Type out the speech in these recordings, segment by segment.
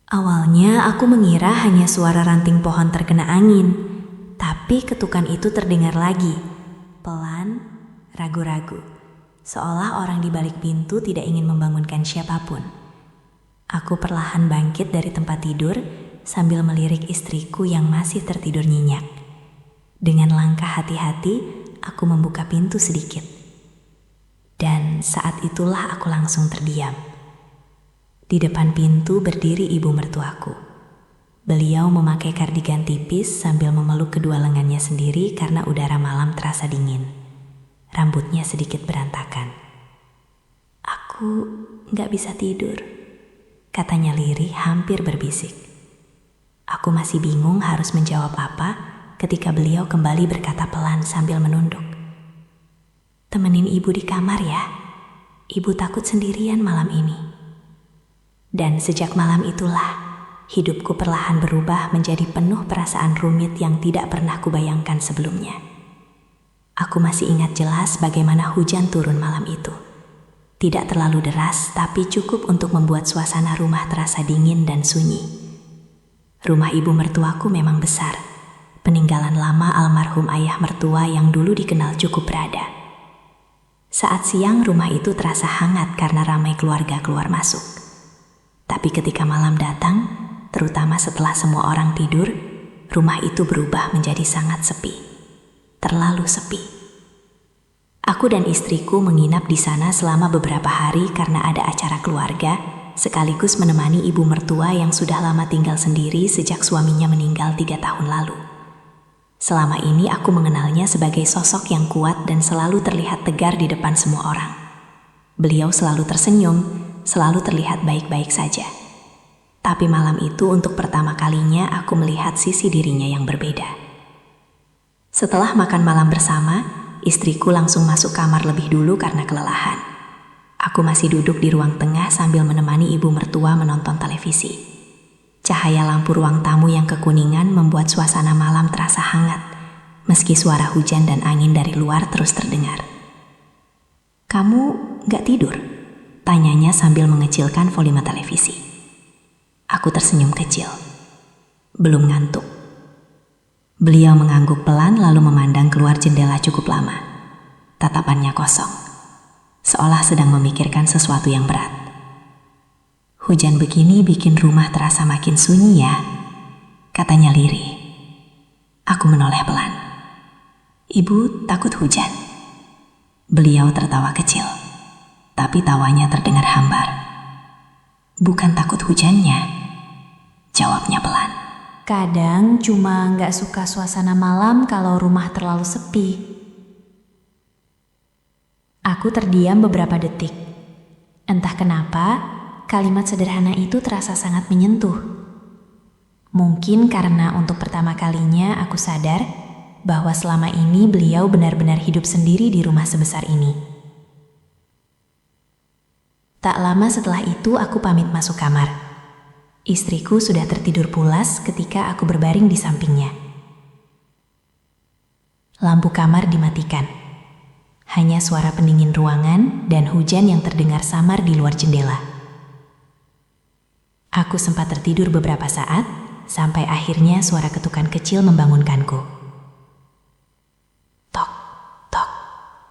Awalnya aku mengira hanya suara ranting pohon terkena angin, tapi ketukan itu terdengar lagi, pelan, ragu-ragu, seolah orang di balik pintu tidak ingin membangunkan siapapun. Aku perlahan bangkit dari tempat tidur sambil melirik istriku yang masih tertidur nyenyak. Dengan langkah hati-hati, aku membuka pintu sedikit. Dan saat itulah aku langsung terdiam. Di depan pintu berdiri ibu mertuaku. Beliau memakai kardigan tipis sambil memeluk kedua lengannya sendiri karena udara malam terasa dingin. Rambutnya sedikit berantakan. "Aku gak bisa tidur," katanya lirih hampir berbisik. Aku masih bingung harus menjawab apa ketika beliau kembali berkata pelan sambil menunduk. "Temenin ibu di kamar ya. Ibu takut sendirian malam ini." Dan sejak malam itulah, hidupku perlahan berubah menjadi penuh perasaan rumit yang tidak pernah kubayangkan sebelumnya. Aku masih ingat jelas bagaimana hujan turun malam itu. Tidak terlalu deras, tapi cukup untuk membuat suasana rumah terasa dingin dan sunyi. Rumah ibu mertuaku memang besar, peninggalan lama almarhum ayah mertua yang dulu dikenal cukup berada. Saat siang rumah itu terasa hangat karena ramai keluarga keluar masuk. Tapi ketika malam datang, terutama setelah semua orang tidur, rumah itu berubah menjadi sangat sepi. Terlalu sepi. Aku dan istriku menginap di sana selama beberapa hari karena ada acara keluarga, sekaligus menemani ibu mertua yang sudah lama tinggal sendiri sejak suaminya meninggal 3 tahun lalu. Selama ini aku mengenalnya sebagai sosok yang kuat dan selalu terlihat tegar di depan semua orang. Beliau selalu tersenyum, selalu terlihat baik-baik saja. Tapi malam itu untuk pertama kalinya aku melihat sisi dirinya yang berbeda. Setelah makan malam bersama, istriku langsung masuk kamar lebih dulu karena kelelahan. Aku masih duduk di ruang tengah sambil menemani ibu mertua menonton televisi. Cahaya lampu ruang tamu yang kekuningan membuat suasana malam terasa hangat, meski suara hujan dan angin dari luar terus terdengar. "Kamu gak tidur?" tanyanya sambil mengecilkan volume televisi. Aku tersenyum kecil. "Belum ngantuk." Beliau mengangguk pelan lalu memandang keluar jendela cukup lama. Tatapannya kosong, seolah sedang memikirkan sesuatu yang berat. "Hujan begini bikin rumah terasa makin sunyi ya," katanya lirih. Aku menoleh pelan. "Ibu takut hujan?" Beliau tertawa kecil, tapi tawanya terdengar hambar. "Bukan takut hujannya," jawabnya pelan. "Kadang cuma gak suka suasana malam kalau rumah terlalu sepi." Aku terdiam beberapa detik. Entah kenapa, kalimat sederhana itu terasa sangat menyentuh. Mungkin karena untuk pertama kalinya aku sadar bahwa selama ini beliau benar-benar hidup sendiri di rumah sebesar ini. Tak lama setelah itu aku pamit masuk kamar. Istriku sudah tertidur pulas ketika aku berbaring di sampingnya. Lampu kamar dimatikan. Hanya suara pendingin ruangan dan hujan yang terdengar samar di luar jendela. Aku sempat tertidur beberapa saat, sampai akhirnya suara ketukan kecil membangunkanku. Tok, tok,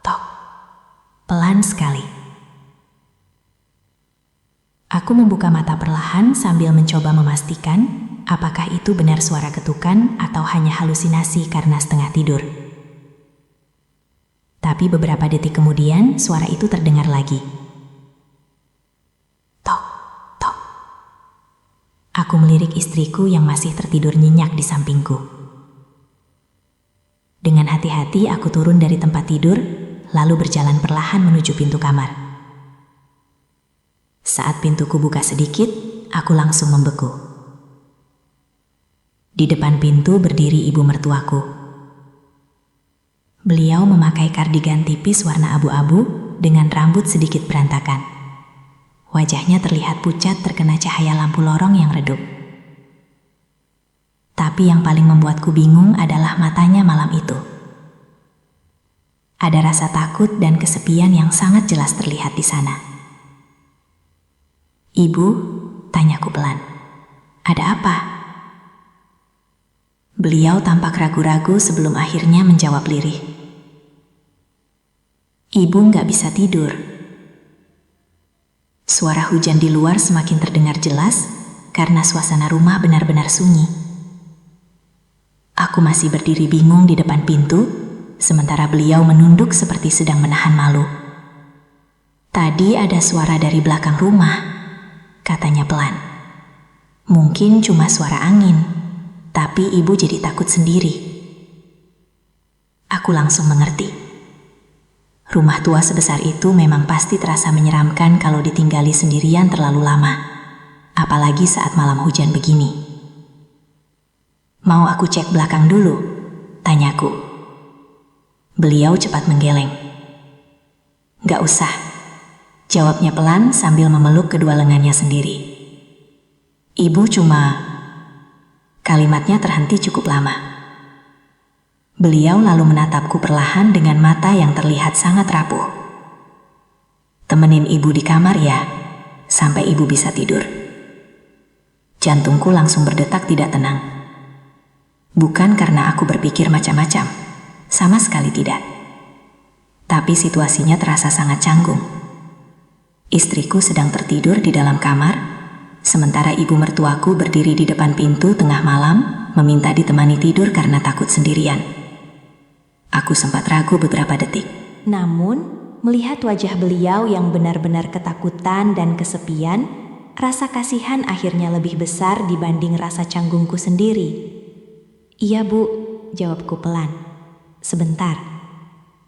tok. Pelan sekali. Aku membuka mata perlahan sambil mencoba memastikan apakah itu benar suara ketukan atau hanya halusinasi karena setengah tidur. Tapi beberapa detik kemudian suara itu terdengar lagi. Tok, tok. Aku melirik istriku yang masih tertidur nyenyak di sampingku. Dengan hati-hati aku turun dari tempat tidur, lalu berjalan perlahan menuju pintu kamar. Saat pintuku buka sedikit, aku langsung membeku. Di depan pintu berdiri ibu mertuaku. Beliau memakai kardigan tipis warna abu-abu dengan rambut sedikit berantakan. Wajahnya terlihat pucat terkena cahaya lampu lorong yang redup. Tapi yang paling membuatku bingung adalah matanya malam itu. Ada rasa takut dan kesepian yang sangat jelas terlihat di sana. "Ibu?" tanyaku pelan. Ada apa? Beliau tampak ragu-ragu sebelum akhirnya menjawab lirih. Ibu nggak bisa tidur. Suara hujan di luar semakin terdengar jelas karena suasana rumah benar-benar sunyi. Aku masih berdiri bingung di depan pintu, sementara beliau menunduk seperti sedang menahan malu. Tadi ada suara dari belakang rumah, katanya pelan. Mungkin cuma suara angin. Tapi ibu jadi takut sendiri. Aku langsung mengerti. Rumah tua sebesar itu memang pasti terasa menyeramkan kalau ditinggali sendirian terlalu lama. Apalagi saat malam hujan begini. Mau aku cek belakang dulu? Tanyaku. Beliau cepat menggeleng. Gak usah. Jawabnya pelan sambil memeluk kedua lengannya sendiri. Ibu cuma... Kalimatnya terhenti cukup lama. Beliau lalu menatapku perlahan dengan mata yang terlihat sangat rapuh. Temenin ibu di kamar ya, sampai ibu bisa tidur. Jantungku langsung berdetak tidak tenang. Bukan karena aku berpikir macam-macam, sama sekali tidak. Tapi situasinya terasa sangat canggung. Istriku sedang tertidur di dalam kamar, sementara ibu mertuaku berdiri di depan pintu tengah malam, meminta ditemani tidur karena takut sendirian. Aku sempat ragu beberapa detik. Namun, melihat wajah beliau yang benar-benar ketakutan dan kesepian, rasa kasihan akhirnya lebih besar dibanding rasa canggungku sendiri. Iya bu, jawabku pelan. Sebentar.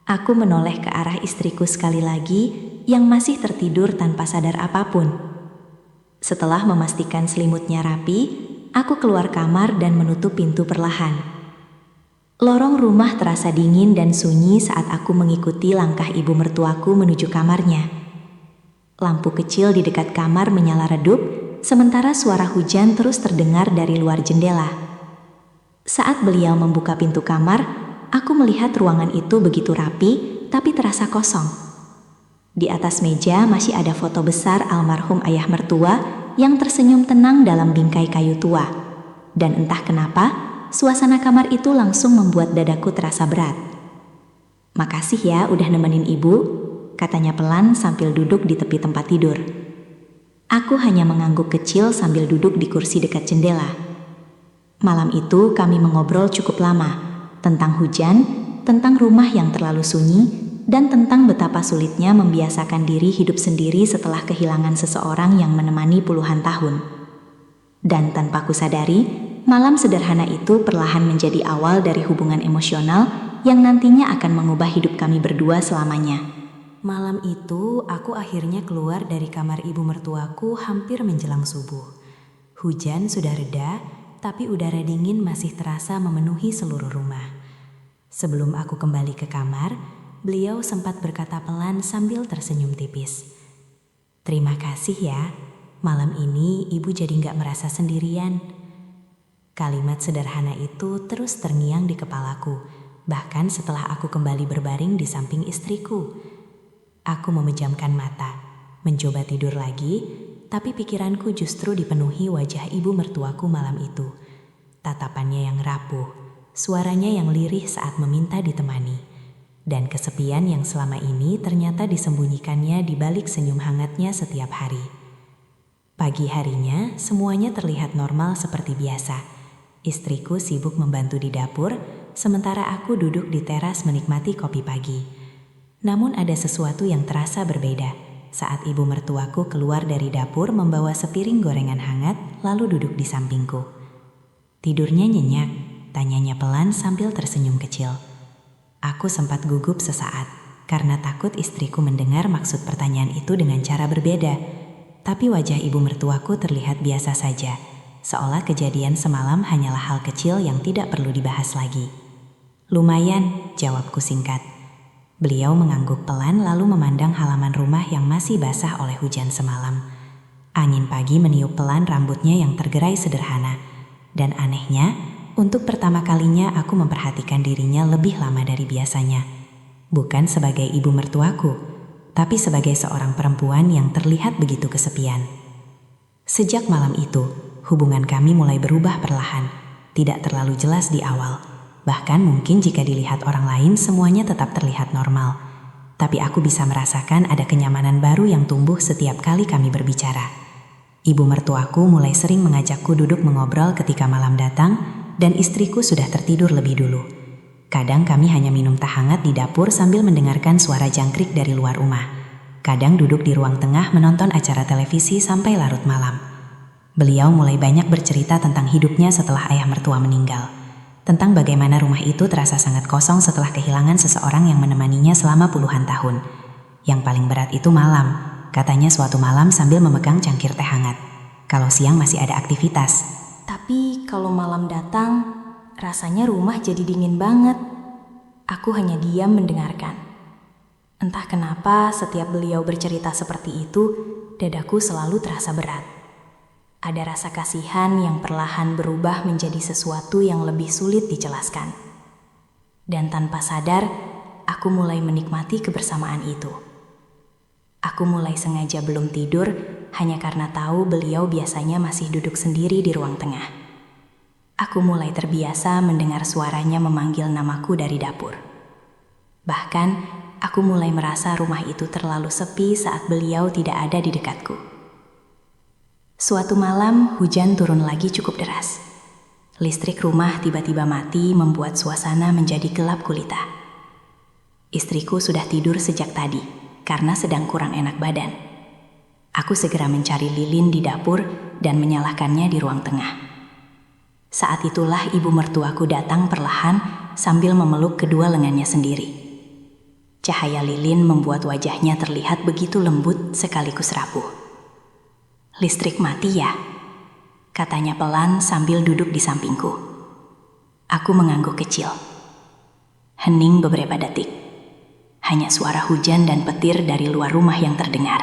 Aku menoleh ke arah istriku sekali lagi yang masih tertidur tanpa sadar apapun. Setelah memastikan selimutnya rapi, aku keluar kamar dan menutup pintu perlahan. Lorong rumah terasa dingin dan sunyi saat aku mengikuti langkah ibu mertuaku menuju kamarnya. Lampu kecil di dekat kamar menyala redup, sementara suara hujan terus terdengar dari luar jendela. Saat beliau membuka pintu kamar, aku melihat ruangan itu begitu rapi, tapi terasa kosong. Di atas meja masih ada foto besar almarhum ayah mertua yang tersenyum tenang dalam bingkai kayu tua. Dan entah kenapa, suasana kamar itu langsung membuat dadaku terasa berat. Makasih ya udah nemenin ibu, katanya pelan sambil duduk di tepi tempat tidur. Aku hanya mengangguk kecil sambil duduk di kursi dekat jendela. Malam itu kami mengobrol cukup lama, tentang hujan, tentang rumah yang terlalu sunyi, dan tentang betapa sulitnya membiasakan diri hidup sendiri setelah kehilangan seseorang yang menemani puluhan tahun. Dan tanpa kusadari, malam sederhana itu perlahan menjadi awal dari hubungan emosional yang nantinya akan mengubah hidup kami berdua selamanya. Malam itu, aku akhirnya keluar dari kamar ibu mertuaku hampir menjelang subuh. Hujan sudah reda, tapi udara dingin masih terasa memenuhi seluruh rumah. Sebelum aku kembali ke kamar, beliau sempat berkata pelan sambil tersenyum tipis. Terima kasih ya, malam ini ibu jadi gak merasa sendirian. Kalimat sederhana itu terus terngiang di kepalaku, bahkan setelah aku kembali berbaring di samping istriku. Aku memejamkan mata, mencoba tidur lagi, tapi pikiranku justru dipenuhi wajah ibu mertuaku malam itu. Tatapannya yang rapuh, suaranya yang lirih saat meminta ditemani. Dan kesepian yang selama ini ternyata disembunyikannya di balik senyum hangatnya setiap hari. Pagi harinya, semuanya terlihat normal seperti biasa. Istriku sibuk membantu di dapur, sementara aku duduk di teras menikmati kopi pagi. Namun ada sesuatu yang terasa berbeda saat ibu mertuaku keluar dari dapur membawa sepiring gorengan hangat lalu duduk di sampingku. Tidurnya nyenyak, tanyanya pelan sambil tersenyum kecil. Aku sempat gugup sesaat karena takut istriku mendengar maksud pertanyaan itu dengan cara berbeda. Tapi wajah ibu mertuaku terlihat biasa saja, seolah kejadian semalam hanyalah hal kecil yang tidak perlu dibahas lagi. Lumayan, jawabku singkat. Beliau mengangguk pelan lalu memandang halaman rumah yang masih basah oleh hujan semalam. Angin pagi meniup pelan rambutnya yang tergerai sederhana. Dan anehnya, untuk pertama kalinya aku memperhatikan dirinya lebih lama dari biasanya. Bukan sebagai ibu mertuaku, tapi sebagai seorang perempuan yang terlihat begitu kesepian. Sejak malam itu, Hubungan kami mulai berubah perlahan, tidak terlalu jelas di awal. Bahkan mungkin jika dilihat orang lain semuanya tetap terlihat normal. Tapi aku bisa merasakan ada kenyamanan baru yang tumbuh setiap kali kami berbicara. Ibu mertuaku mulai sering mengajakku duduk mengobrol ketika malam datang dan istriku sudah tertidur lebih dulu. Kadang kami hanya minum teh hangat di dapur sambil mendengarkan suara jangkrik dari luar rumah. Kadang duduk di ruang tengah menonton acara televisi sampai larut malam. Beliau mulai banyak bercerita tentang hidupnya setelah ayah mertua meninggal. Tentang bagaimana rumah itu terasa sangat kosong setelah kehilangan seseorang yang menemaninya selama puluhan tahun. Yang paling berat itu malam, katanya suatu malam sambil memegang cangkir teh hangat. Kalau siang masih ada aktivitas. Tapi kalau malam datang, rasanya rumah jadi dingin banget. Aku hanya diam mendengarkan. Entah kenapa setiap beliau bercerita seperti itu, dadaku selalu terasa berat. Ada rasa kasihan yang perlahan berubah menjadi sesuatu yang lebih sulit dijelaskan. Dan tanpa sadar, aku mulai menikmati kebersamaan itu. Aku mulai sengaja belum tidur hanya karena tahu beliau biasanya masih duduk sendiri di ruang tengah. Aku mulai terbiasa mendengar suaranya memanggil namaku dari dapur. Bahkan, aku mulai merasa rumah itu terlalu sepi saat beliau tidak ada di dekatku. Suatu malam, hujan turun lagi cukup deras. Listrik rumah tiba-tiba mati membuat suasana menjadi gelap gulita. Istriku sudah tidur sejak tadi karena sedang kurang enak badan. Aku segera mencari lilin di dapur dan menyalakannya di ruang tengah. Saat itulah ibu mertuaku datang perlahan sambil memeluk kedua lengannya sendiri. Cahaya lilin membuat wajahnya terlihat begitu lembut sekaligus rapuh. "Listrik mati ya?" katanya pelan sambil duduk di sampingku. Aku mengangguk kecil. Hening beberapa detik. Hanya suara hujan dan petir dari luar rumah yang terdengar.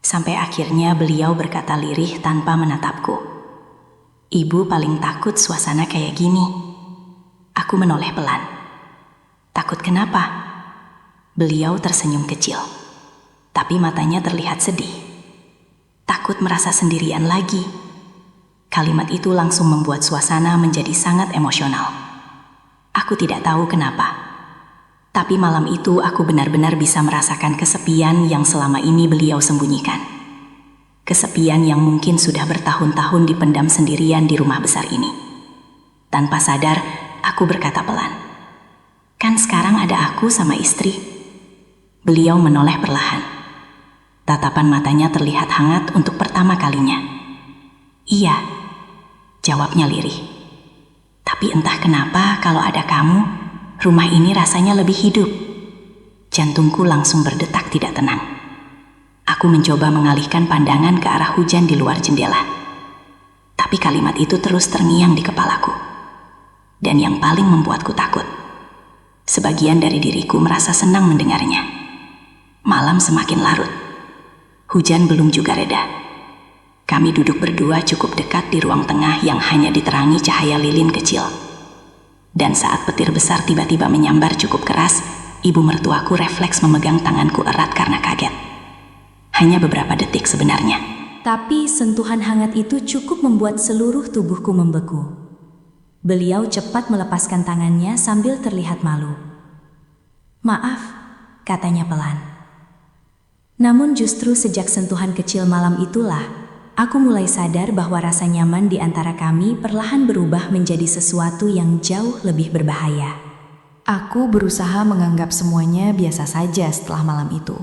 Sampai akhirnya beliau berkata lirih tanpa menatapku. "Ibu paling takut suasana kayak gini." Aku menoleh pelan. "Takut kenapa?" Beliau tersenyum kecil. Tapi matanya terlihat sedih. "Takut merasa sendirian lagi." Kalimat itu langsung membuat suasana menjadi sangat emosional. Aku tidak tahu kenapa. Tapi malam itu aku benar-benar bisa merasakan kesepian yang selama ini beliau sembunyikan. Kesepian yang mungkin sudah bertahun-tahun dipendam sendirian di rumah besar ini. Tanpa sadar, aku berkata pelan, "Kan sekarang ada aku sama istri." Beliau menoleh perlahan. Tatapan matanya terlihat hangat untuk pertama kalinya. "Iya," jawabnya lirih. "Tapi entah kenapa kalau ada kamu, rumah ini rasanya lebih hidup." Jantungku langsung berdetak tidak tenang. Aku mencoba mengalihkan pandangan ke arah hujan di luar jendela. Tapi kalimat itu terus terngiang di kepalaku. Dan yang paling membuatku takut, sebagian dari diriku merasa senang mendengarnya. Malam semakin larut. Hujan belum juga reda. Kami duduk berdua cukup dekat di ruang tengah yang hanya diterangi cahaya lilin kecil. Dan saat petir besar tiba-tiba menyambar cukup keras, ibu mertuaku refleks memegang tanganku erat karena kaget. Hanya beberapa detik sebenarnya. Tapi sentuhan hangat itu cukup membuat seluruh tubuhku membeku. Beliau cepat melepaskan tangannya sambil terlihat malu. "Maaf," katanya pelan. Namun justru sejak sentuhan kecil malam itulah, aku mulai sadar bahwa rasa nyaman di antara kami perlahan berubah menjadi sesuatu yang jauh lebih berbahaya. Aku berusaha menganggap semuanya biasa saja setelah malam itu.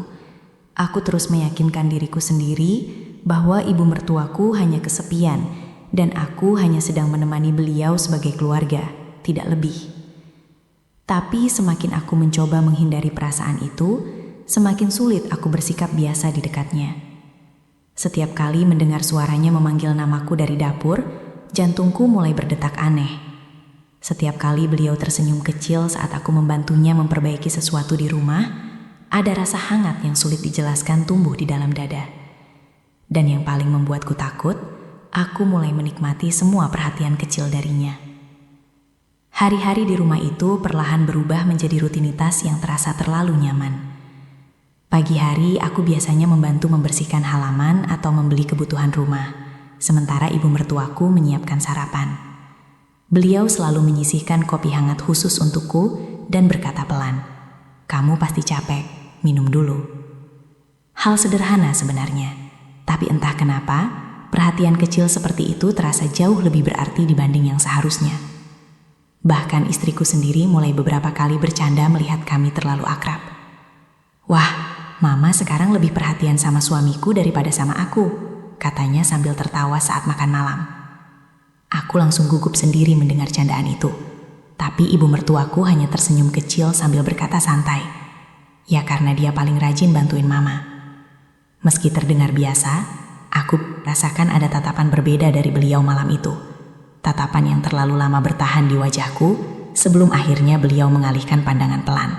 Aku terus meyakinkan diriku sendiri bahwa ibu mertuaku hanya kesepian dan aku hanya sedang menemani beliau sebagai keluarga, tidak lebih. Tapi semakin aku mencoba menghindari perasaan itu, semakin sulit aku bersikap biasa di dekatnya. Setiap kali mendengar suaranya memanggil namaku dari dapur, jantungku mulai berdetak aneh. Setiap kali beliau tersenyum kecil saat aku membantunya memperbaiki sesuatu di rumah, ada rasa hangat yang sulit dijelaskan tumbuh di dalam dada. Dan yang paling membuatku takut, aku mulai menikmati semua perhatian kecil darinya. Hari-hari di rumah itu perlahan berubah menjadi rutinitas yang terasa terlalu nyaman. Pagi hari aku biasanya membantu membersihkan halaman atau membeli kebutuhan rumah. sementara ibu mertuaku menyiapkan sarapan. Beliau selalu menyisihkan kopi hangat khusus untukku dan berkata pelan, "Kamu pasti capek, minum dulu." Hal sederhana sebenarnya, tapi entah kenapa, perhatian kecil seperti itu terasa jauh lebih berarti dibanding yang seharusnya. Bahkan istriku sendiri mulai beberapa kali bercanda melihat kami terlalu akrab. "Wah, Mama sekarang lebih perhatian sama suamiku daripada sama aku," katanya sambil tertawa saat makan malam. Aku langsung gugup sendiri mendengar candaan itu. Tapi ibu mertuaku hanya tersenyum kecil sambil berkata santai, "Ya karena dia paling rajin bantuin Mama." Meski terdengar biasa, aku rasakan ada tatapan berbeda dari beliau malam itu. Tatapan yang terlalu lama bertahan di wajahku sebelum akhirnya beliau mengalihkan pandangan pelan.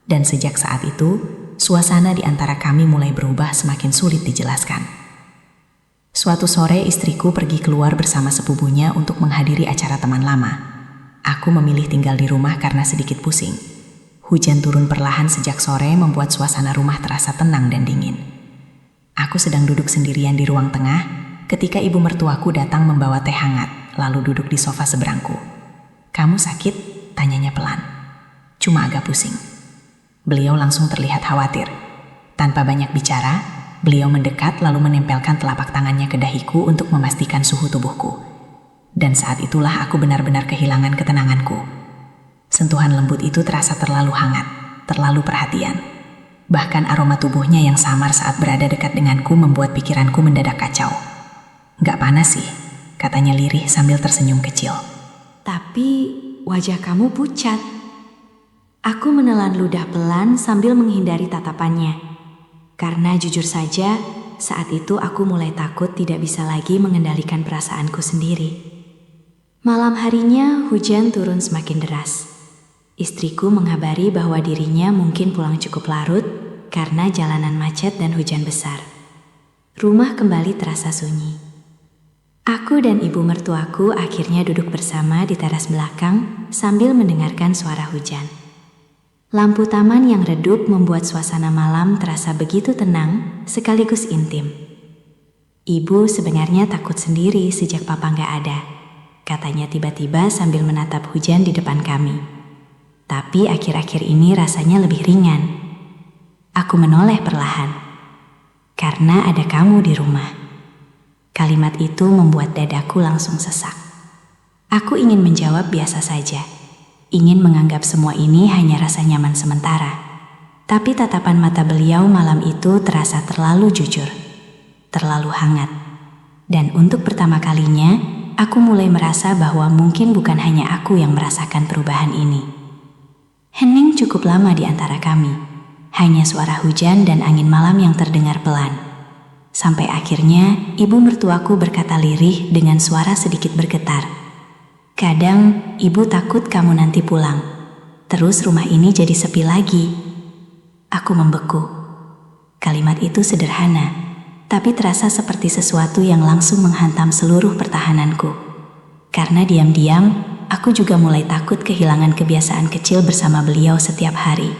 Dan sejak saat itu, suasana di antara kami mulai berubah semakin sulit dijelaskan. Suatu sore istriku pergi keluar bersama sepupunya untuk menghadiri acara teman lama. Aku memilih tinggal di rumah karena sedikit pusing. Hujan turun perlahan sejak sore membuat suasana rumah terasa tenang dan dingin. Aku sedang duduk sendirian di ruang tengah ketika ibu mertuaku datang membawa teh hangat, lalu duduk di sofa seberangku. "Kamu sakit?" tanyanya pelan. "Cuma agak pusing." Beliau langsung terlihat khawatir. Tanpa banyak bicara, beliau mendekat lalu menempelkan telapak tangannya ke dahiku untuk memastikan suhu tubuhku. Dan saat itulah aku benar-benar kehilangan ketenanganku. Sentuhan lembut itu terasa terlalu hangat, terlalu perhatian. Bahkan aroma tubuhnya yang samar saat berada dekat denganku membuat pikiranku mendadak kacau. "Gak panas sih," katanya lirih sambil tersenyum kecil. Tapi wajah kamu pucat. Aku menelan ludah pelan sambil menghindari tatapannya. Karena jujur saja, saat itu aku mulai takut tidak bisa lagi mengendalikan perasaanku sendiri. Malam harinya hujan turun semakin deras. Istriku menghabari bahwa dirinya mungkin pulang cukup larut karena jalanan macet dan hujan besar. Rumah kembali terasa sunyi. Aku dan ibu mertuaku akhirnya duduk bersama di teras belakang sambil mendengarkan suara hujan. Lampu taman yang redup membuat suasana malam terasa begitu tenang sekaligus intim. "Ibu sebenarnya takut sendiri sejak papa gak ada," katanya tiba-tiba sambil menatap hujan di depan kami. "Tapi akhir-akhir ini rasanya lebih ringan." Aku menoleh perlahan. "Karena ada kamu di rumah." Kalimat itu membuat dadaku langsung sesak. Aku ingin menjawab biasa saja. Ingin menganggap semua ini hanya rasa nyaman sementara. Tapi tatapan mata beliau malam itu terasa terlalu jujur, terlalu hangat. Dan untuk pertama kalinya, aku mulai merasa bahwa mungkin bukan hanya aku yang merasakan perubahan ini. Hening cukup lama di antara kami. Hanya suara hujan dan angin malam yang terdengar pelan. Sampai akhirnya, ibu mertuaku berkata lirih dengan suara sedikit bergetar, "Kadang, ibu takut kamu nanti pulang. Terus rumah ini jadi sepi lagi." Aku membeku. Kalimat itu sederhana, tapi terasa seperti sesuatu yang langsung menghantam seluruh pertahananku. Karena diam-diam, aku juga mulai takut kehilangan kebiasaan kecil bersama beliau setiap hari.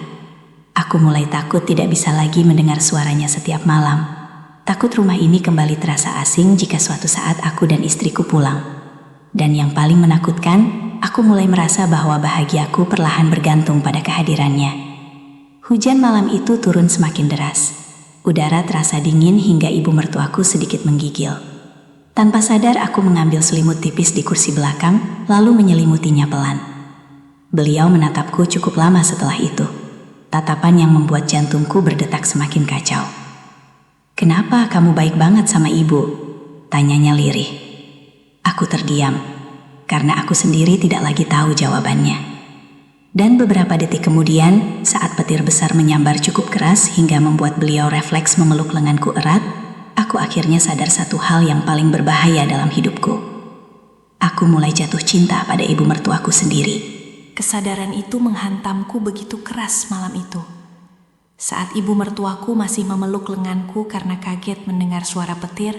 Aku mulai takut tidak bisa lagi mendengar suaranya setiap malam. Takut rumah ini kembali terasa asing jika suatu saat aku dan istriku pulang. Dan yang paling menakutkan, aku mulai merasa bahwa bahagiaku perlahan bergantung pada kehadirannya. Hujan malam itu turun semakin deras. Udara terasa dingin hingga ibu mertuaku sedikit menggigil. Tanpa sadar aku mengambil selimut tipis di kursi belakang, lalu menyelimutinya pelan. Beliau menatapku cukup lama setelah itu. Tatapan yang membuat jantungku berdetak semakin kacau. "Kenapa kamu baik banget sama ibu?" tanyanya lirih. Aku terdiam, karena aku sendiri tidak lagi tahu jawabannya. Dan beberapa detik kemudian, saat petir besar menyambar cukup keras hingga membuat beliau refleks memeluk lenganku erat, aku akhirnya sadar satu hal yang paling berbahaya dalam hidupku. Aku mulai jatuh cinta pada ibu mertuaku sendiri. Kesadaran itu menghantamku begitu keras malam itu. Saat ibu mertuaku masih memeluk lenganku karena kaget mendengar suara petir,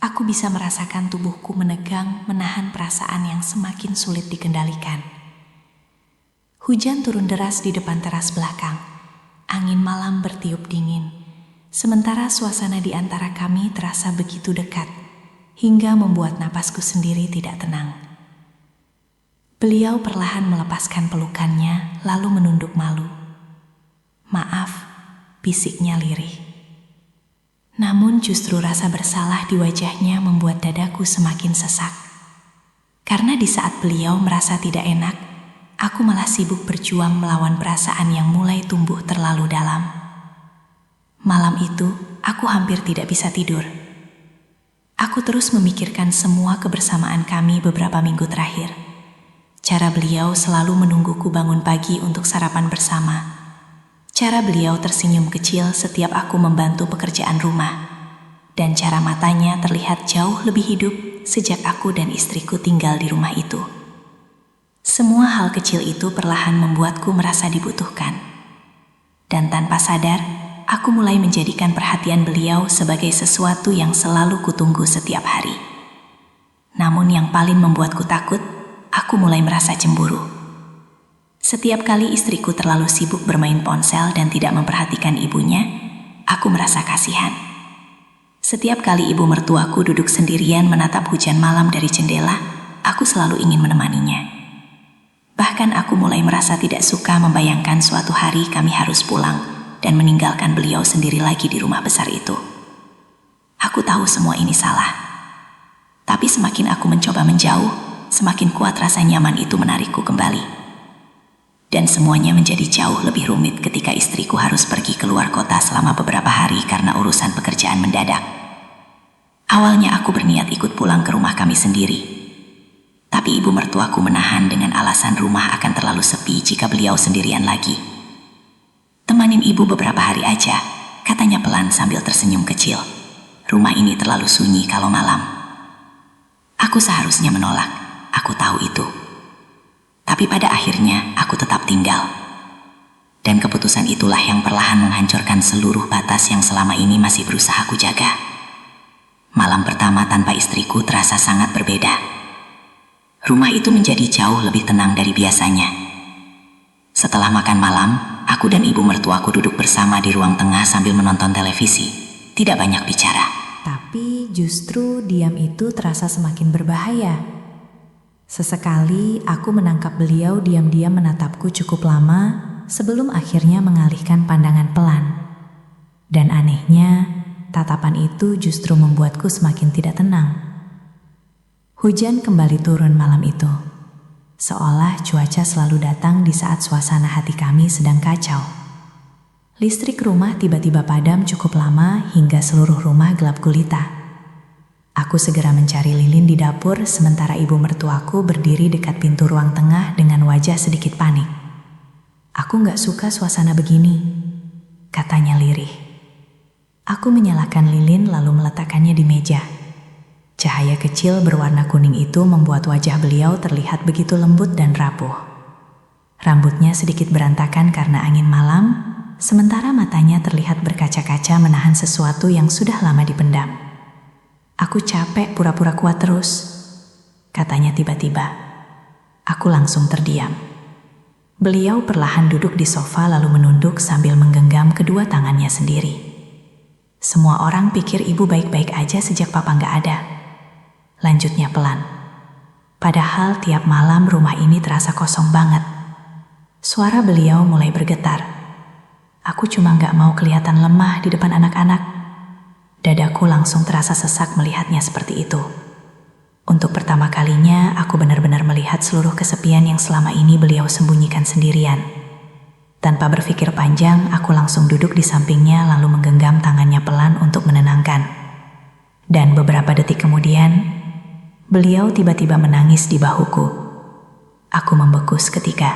aku bisa merasakan tubuhku menegang, menahan perasaan yang semakin sulit dikendalikan. Hujan turun deras di depan teras belakang. Angin malam bertiup dingin. Sementara suasana di antara kami terasa begitu dekat, hingga membuat napasku sendiri tidak tenang. Beliau perlahan melepaskan pelukannya, lalu menunduk malu. "Maaf," bisiknya lirih. Namun justru rasa bersalah di wajahnya membuat dadaku semakin sesak. Karena di saat beliau merasa tidak enak, aku malah sibuk berjuang melawan perasaan yang mulai tumbuh terlalu dalam. Malam itu, aku hampir tidak bisa tidur. Aku terus memikirkan semua kebersamaan kami beberapa minggu terakhir. Cara beliau selalu menungguku bangun pagi untuk sarapan bersama. Cara beliau tersenyum kecil setiap aku membantu pekerjaan rumah. Dan cara matanya terlihat jauh lebih hidup sejak aku dan istriku tinggal di rumah itu. Semua hal kecil itu perlahan membuatku merasa dibutuhkan. Dan tanpa sadar, aku mulai menjadikan perhatian beliau sebagai sesuatu yang selalu kutunggu setiap hari. Namun yang paling membuatku takut, aku mulai merasa cemburu. Setiap kali istriku terlalu sibuk bermain ponsel dan tidak memperhatikan ibunya, aku merasa kasihan. Setiap kali ibu mertuaku duduk sendirian menatap hujan malam dari jendela, aku selalu ingin menemaninya. Bahkan aku mulai merasa tidak suka membayangkan suatu hari kami harus pulang dan meninggalkan beliau sendiri lagi di rumah besar itu. Aku tahu semua ini salah. Tapi semakin aku mencoba menjauh, semakin kuat rasa nyaman itu menarikku kembali. Dan semuanya menjadi jauh lebih rumit ketika istriku harus pergi keluar kota selama beberapa hari karena urusan pekerjaan mendadak. Awalnya aku berniat ikut pulang ke rumah kami sendiri. Tapi ibu mertuaku menahan dengan alasan rumah akan terlalu sepi jika beliau sendirian lagi. "Temanin ibu beberapa hari aja," katanya pelan sambil tersenyum kecil. "Rumah ini terlalu sunyi kalau malam." Aku seharusnya menolak, aku tahu itu. Tapi pada akhirnya aku tetap tinggal. Dan keputusan itulah yang perlahan menghancurkan seluruh batas yang selama ini masih berusaha aku jaga. Malam pertama tanpa istriku terasa sangat berbeda. Rumah itu menjadi jauh lebih tenang dari biasanya. Setelah makan malam, aku dan ibu mertuaku duduk bersama di ruang tengah sambil menonton televisi. Tidak banyak bicara. Tapi justru diam itu terasa semakin berbahaya. Sesekali aku menangkap beliau diam-diam menatapku cukup lama sebelum akhirnya mengalihkan pandangan pelan. Dan anehnya, tatapan itu justru membuatku semakin tidak tenang. Hujan kembali turun malam itu. Seolah cuaca selalu datang di saat suasana hati kami sedang kacau. Listrik rumah tiba-tiba padam cukup lama hingga seluruh rumah gelap gulita. Aku segera mencari lilin di dapur sementara ibu mertuaku berdiri dekat pintu ruang tengah dengan wajah sedikit panik. "Aku gak suka suasana begini," katanya lirih. Aku menyalakan lilin lalu meletakkannya di meja. Cahaya kecil berwarna kuning itu membuat wajah beliau terlihat begitu lembut dan rapuh. Rambutnya sedikit berantakan karena angin malam, sementara matanya terlihat berkaca-kaca menahan sesuatu yang sudah lama dipendam. "Aku capek pura-pura kuat terus," katanya tiba-tiba. Aku langsung terdiam. Beliau perlahan duduk di sofa lalu menunduk sambil menggenggam kedua tangannya sendiri. "Semua orang pikir ibu baik-baik aja sejak papa gak ada," lanjutnya pelan. "Padahal tiap malam rumah ini terasa kosong banget." Suara beliau mulai bergetar. "Aku cuma gak mau kelihatan lemah di depan anak-anak." Dadaku langsung terasa sesak melihatnya seperti itu. Untuk pertama kalinya, aku benar-benar melihat seluruh kesepian yang selama ini beliau sembunyikan sendirian. Tanpa berpikir panjang, aku langsung duduk di sampingnya lalu menggenggam tangannya pelan untuk menenangkan. Dan beberapa detik kemudian, beliau tiba-tiba menangis di bahuku. Aku membeku seketika.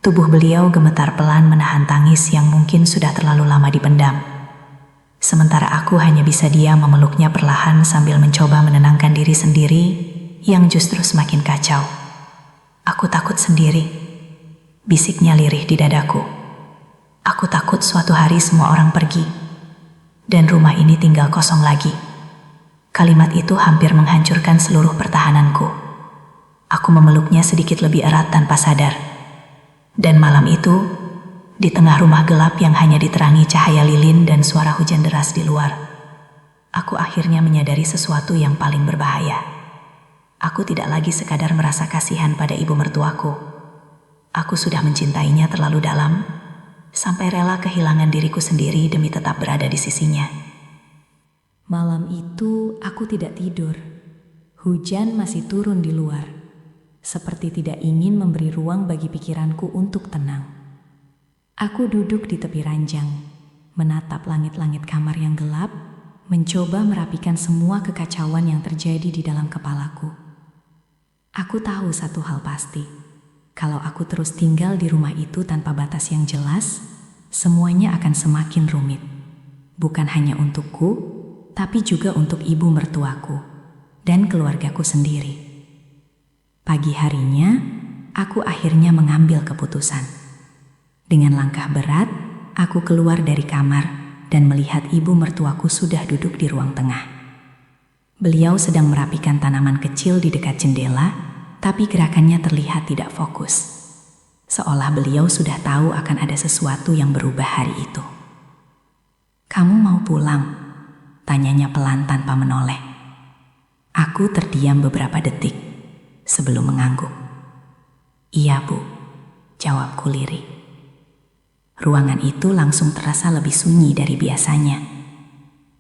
Tubuh beliau gemetar pelan menahan tangis yang mungkin sudah terlalu lama dipendam. Sementara aku hanya bisa diam memeluknya perlahan sambil mencoba menenangkan diri sendiri yang justru semakin kacau. "Aku takut sendiri," bisiknya lirih di dadaku. "Aku takut suatu hari semua orang pergi dan rumah ini tinggal kosong lagi." Kalimat itu hampir menghancurkan seluruh pertahananku. Aku memeluknya sedikit lebih erat tanpa sadar. Dan malam itu, di tengah rumah gelap yang hanya diterangi cahaya lilin dan suara hujan deras di luar, aku akhirnya menyadari sesuatu yang paling berbahaya. Aku tidak lagi sekadar merasa kasihan pada ibu mertuaku. Aku sudah mencintainya terlalu dalam, sampai rela kehilangan diriku sendiri demi tetap berada di sisinya. Malam itu aku tidak tidur. Hujan masih turun di luar, seperti tidak ingin memberi ruang bagi pikiranku untuk tenang. Aku duduk di tepi ranjang, menatap langit-langit kamar yang gelap, mencoba merapikan semua kekacauan yang terjadi di dalam kepalaku. Aku tahu satu hal pasti, kalau aku terus tinggal di rumah itu tanpa batas yang jelas, semuanya akan semakin rumit. Bukan hanya untukku, tapi juga untuk ibu mertuaku dan keluargaku sendiri. Pagi harinya, aku akhirnya mengambil keputusan. Dengan langkah berat, aku keluar dari kamar dan melihat ibu mertuaku sudah duduk di ruang tengah. Beliau sedang merapikan tanaman kecil di dekat jendela, tapi gerakannya terlihat tidak fokus. Seolah beliau sudah tahu akan ada sesuatu yang berubah hari itu. "Kamu mau pulang?" tanyanya pelan tanpa menoleh. Aku terdiam beberapa detik sebelum mengangguk. "Iya, Bu," jawabku lirih. Ruangan itu langsung terasa lebih sunyi dari biasanya.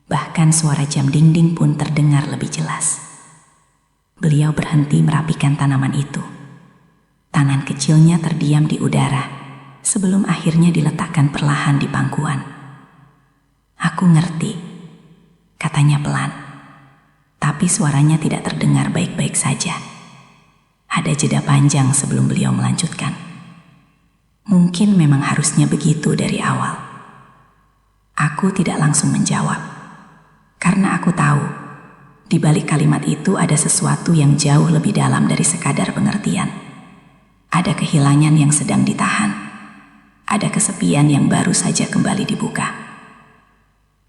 Bahkan suara jam dinding pun terdengar lebih jelas. Beliau berhenti merapikan tanaman itu. Tangan kecilnya terdiam di udara sebelum akhirnya diletakkan perlahan di pangkuan. "Aku ngerti," katanya pelan. Tapi suaranya tidak terdengar baik-baik saja. Ada jeda panjang sebelum beliau melanjutkan. "Mungkin memang harusnya begitu dari awal." Aku tidak langsung menjawab, karena aku tahu di balik kalimat itu ada sesuatu yang jauh lebih dalam dari sekadar pengertian. Ada kehilangan yang sedang ditahan. Ada kesepian yang baru saja kembali dibuka.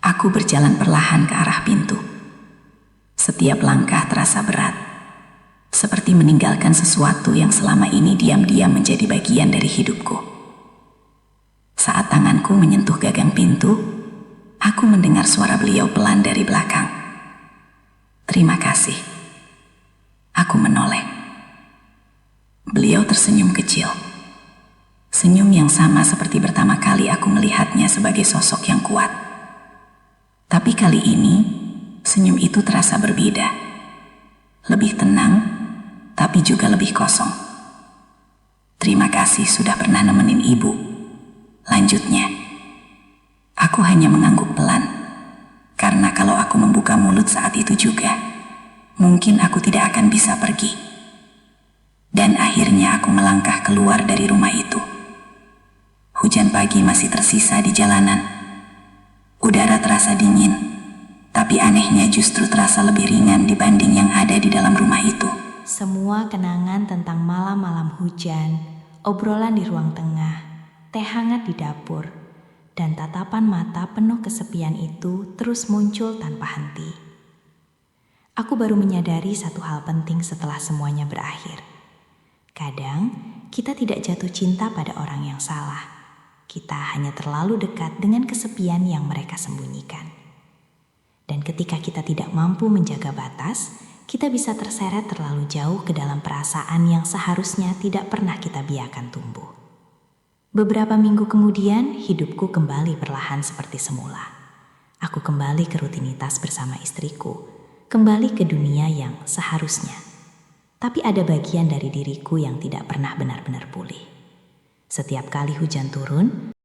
Aku berjalan perlahan ke arah pintu. Setiap langkah terasa berat, seperti meninggalkan sesuatu yang selama ini diam-diam menjadi bagian dari hidupku. Saat tanganku menyentuh gagang pintu, aku mendengar suara beliau pelan dari belakang. "Terima kasih." Aku menoleh. Beliau tersenyum kecil. Senyum yang sama seperti pertama kali aku melihatnya sebagai sosok yang kuat. Tapi kali ini, senyum itu terasa berbeda. Lebih tenang, tapi juga lebih kosong. "Terima kasih sudah pernah nemenin ibu," lanjutnya. Aku hanya mengangguk pelan, karena kalau aku membuka mulut saat itu juga, mungkin aku tidak akan bisa pergi. Dan akhirnya aku melangkah keluar dari rumah itu. Hujan pagi masih tersisa di jalanan. Udara terasa dingin, tapi anehnya justru terasa lebih ringan dibanding yang ada di dalam rumah itu. Semua kenangan tentang malam-malam hujan, obrolan di ruang tengah, teh hangat di dapur, dan tatapan mata penuh kesepian itu terus muncul tanpa henti. Aku baru menyadari satu hal penting setelah semuanya berakhir. Kadang, kita tidak jatuh cinta pada orang yang salah. Kita hanya terlalu dekat dengan kesepian yang mereka sembunyikan. Dan ketika kita tidak mampu menjaga batas, kita bisa terseret terlalu jauh ke dalam perasaan yang seharusnya tidak pernah kita biarkan tumbuh. Beberapa minggu kemudian, hidupku kembali perlahan seperti semula. Aku kembali ke rutinitas bersama istriku, kembali ke dunia yang seharusnya. Tapi ada bagian dari diriku yang tidak pernah benar-benar pulih. Setiap kali hujan turun,